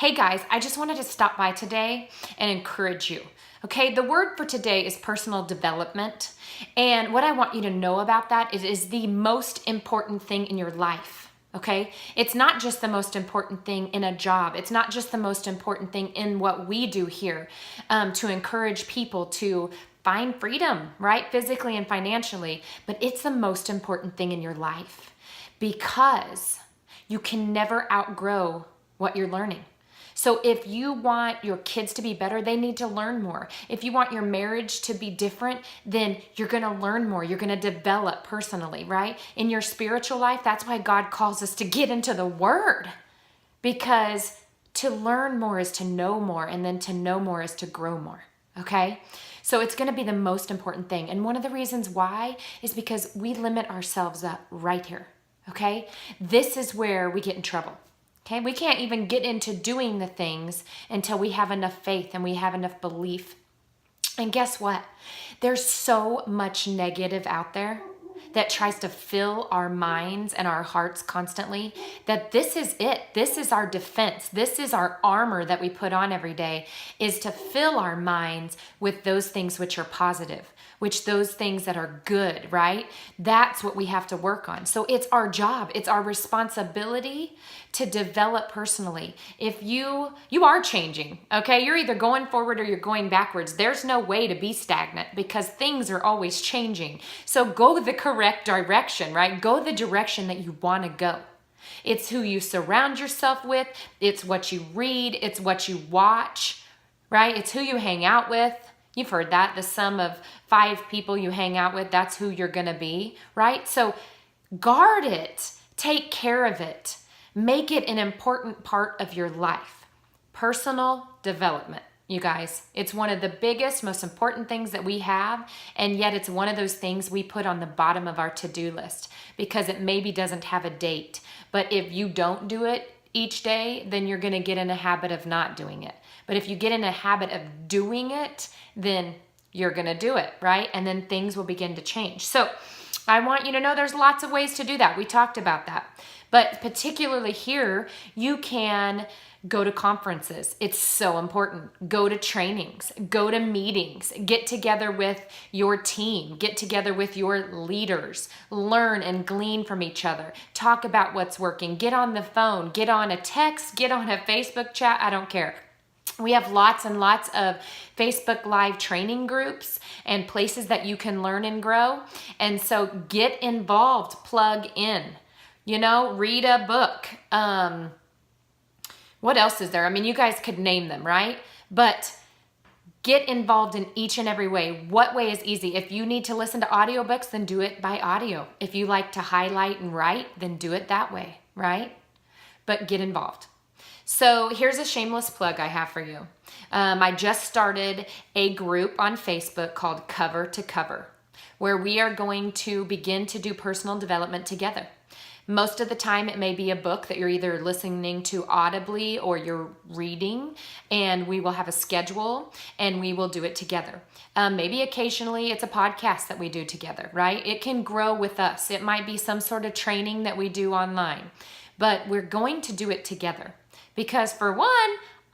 Hey guys, I just wanted to stop by today and encourage you. Okay, the word for today is personal development. And what I want you to know about that is the most important thing in your life. Okay, it's not just the most important thing in a job. It's not just the most important thing in what we do here to encourage people to find freedom, right? Physically and financially. But it's the most important thing in your life because you can never outgrow what you're learning. So if you want your kids to be better, they need to learn more. If you want your marriage to be different, then you're going to learn more. You're going to develop personally, right? In your spiritual life, that's why God calls us to get into the Word. Because to learn more is to know more, and then to know more is to grow more, okay? So it's going to be the most important thing. And one of the reasons why is because we limit ourselves up right here, okay? This is where we get in trouble. Okay, we can't even get into doing the things until we have enough faith and we have enough belief. And guess what? There's so much negative out there that tries to fill our minds and our hearts constantly that this is it. This is our defense. This is our armor that we put on every day, is to fill our minds with those things which are positive, which those things that are good, right? That's what we have to work on. So it's our job. It's our responsibility to develop personally. If you are changing, okay? You're either going forward or you're going backwards. There's no way to be stagnant because things are always changing. So go the correct direction, right? Go the direction that you want to go. It's who you surround yourself with. It's what you read. It's what you watch, right? It's who you hang out with. You've heard that. The sum of 5 people you hang out with, that's who you're going to be, right? So guard it. Take care of it. Make it an important part of your life. Personal development, you guys. It's one of the biggest, most important things that we have, and yet it's one of those things we put on the bottom of our to-do list because it maybe doesn't have a date. But if you don't do it each day, then you're going to get in a habit of not doing it. But if you get in a habit of doing it, then you're going to do it, right? And then things will begin to change. So I want you to know there's lots of ways to do that. We talked about that. But particularly here, you can go to conferences. It's so important. Go to trainings, go to meetings, get together with your team, get together with your leaders, learn and glean from each other, talk about what's working, get on the phone, get on a text, get on a Facebook chat, I don't care. We have lots and lots of Facebook Live training groups and places that you can learn and grow. And so get involved, plug in, read a book. What else is there? I mean, you guys could name them, right? But get involved in each and every way. What way is easy? If you need to listen to audiobooks, then do it by audio. If you like to highlight and write, then do it that way, right? But get involved. So here's a shameless plug I have for you. I just started a group on Facebook called Cover to Cover, where we are going to begin to do personal development together. Most of the time, it may be a book that you're either listening to audibly or you're reading, and we will have a schedule and we will do it together. Maybe occasionally it's a podcast that we do together, right? It can grow with us. It might be some sort of training that we do online, but we're going to do it together. Because for one,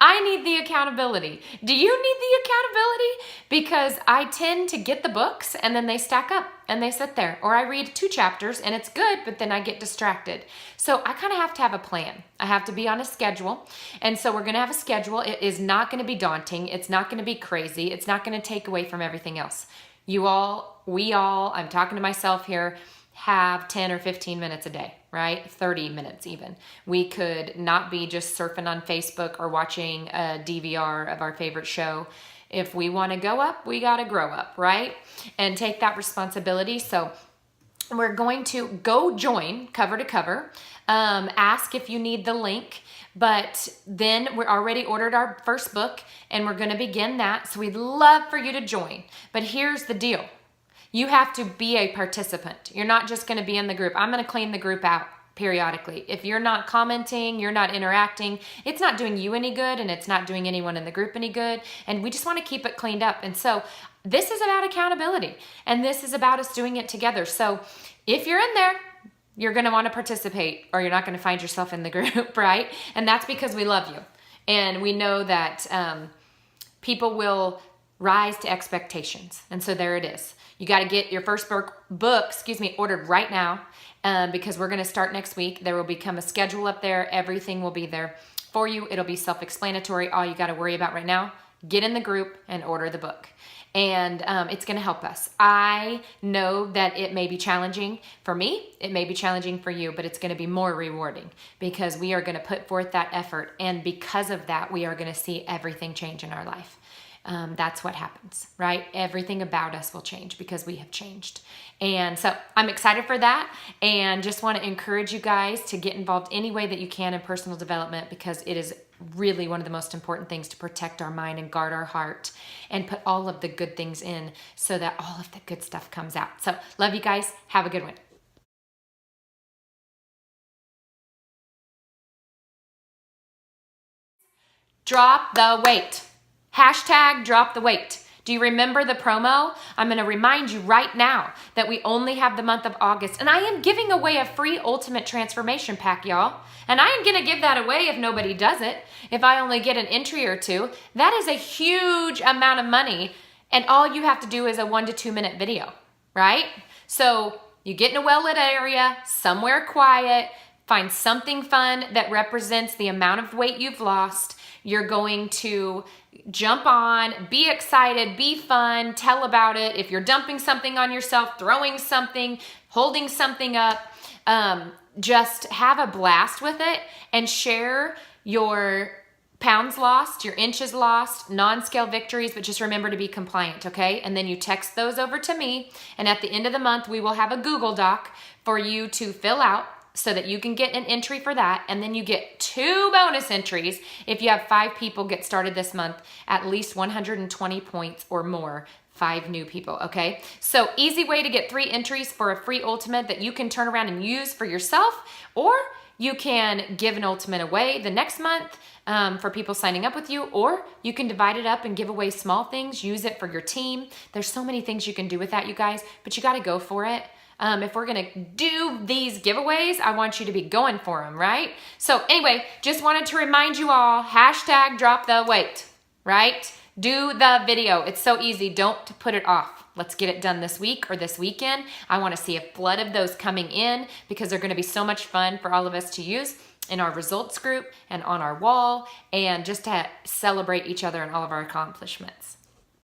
I need the accountability. Do you need the accountability? Because I tend to get the books and then they stack up and they sit there. Or I read 2 chapters and it's good, but then I get distracted. So I kind of have to have a plan. I have to be on a schedule. And so we're going to have a schedule. It is not going to be daunting. It's not going to be crazy. It's not going to take away from everything else. We all, I'm talking to myself here, have 10 or 15 minutes a day, right? 30 minutes even. We could not be just surfing on Facebook or watching a DVR of our favorite show. If we want to go up, we got to grow up, right? And take that responsibility. So we're going to go join Cover to Cover. Ask if you need the link. But then we're already ordered our first book and we're going to begin that. So we'd love for you to join. But here's the deal. You have to be a participant. You're not just going to be in the group. I'm going to clean the group out periodically. If you're not commenting, you're not interacting, it's not doing you any good and it's not doing anyone in the group any good. And we just want to keep it cleaned up. And so this is about accountability and this is about us doing it together. So if you're in there, you're going to want to participate or you're not going to find yourself in the group, right? And that's because we love you. And we know that people will rise to expectations. And so there it is. You got to get your first book, ordered right now because we're going to start next week. There will become a schedule up there. Everything will be there for you. It'll be self-explanatory. All you got to worry about right now, get in the group and order the book. And it's going to help us. I know that it may be challenging for me. It may be challenging for you, but it's going to be more rewarding because we are going to put forth that effort. And because of that, we are going to see everything change in our life. That's what happens, right? Everything about us will change because we have changed. And so I'm excited for that and just want to encourage you guys to get involved any way that you can in personal development because it is really one of the most important things to protect our mind and guard our heart and put all of the good things in so that all of the good stuff comes out. So love you guys. Have a good one. Drop the weight. Hashtag drop the weight. Do you remember the promo? I'm going to remind you right now that we only have the month of August, and I am giving away a free Ultimate Transformation Pack, y'all. And I am going to give that away if nobody does it. If I only get an entry or two, that is a huge amount of money, and all you have to do is a 1 to 2 minute video, right? So you get in a well-lit area, somewhere quiet, find something fun that represents the amount of weight you've lost. You're going to jump on, be excited, be fun, tell about it. If you're dumping something on yourself, throwing something, holding something up, just have a blast with it and share your pounds lost, your inches lost, non-scale victories, but just remember to be compliant, okay? And then you text those over to me. And at the end of the month, we will have a Google Doc for you to fill out so that you can get an entry for that. And then you get 2 bonus entries if you have 5 people get started this month, at least 120 points or more. 5 new people, okay? So easy way to get 3 entries for a free ultimate that you can turn around and use for yourself, or you can give an ultimate away the next month for people signing up with you, or you can divide it up and give away small things, use it for your team. There's so many things you can do with that, you guys, but you gotta go for it. If we're gonna do these giveaways, I want you to be going for them, right? So anyway, just wanted to remind you all, hashtag drop the weight, right? Do the video. It's so easy. Don't put it off. Let's get it done this week or this weekend. I want to see a flood of those coming in because they're going to be so much fun for all of us to use in our results group and on our wall and just to celebrate each other and all of our accomplishments.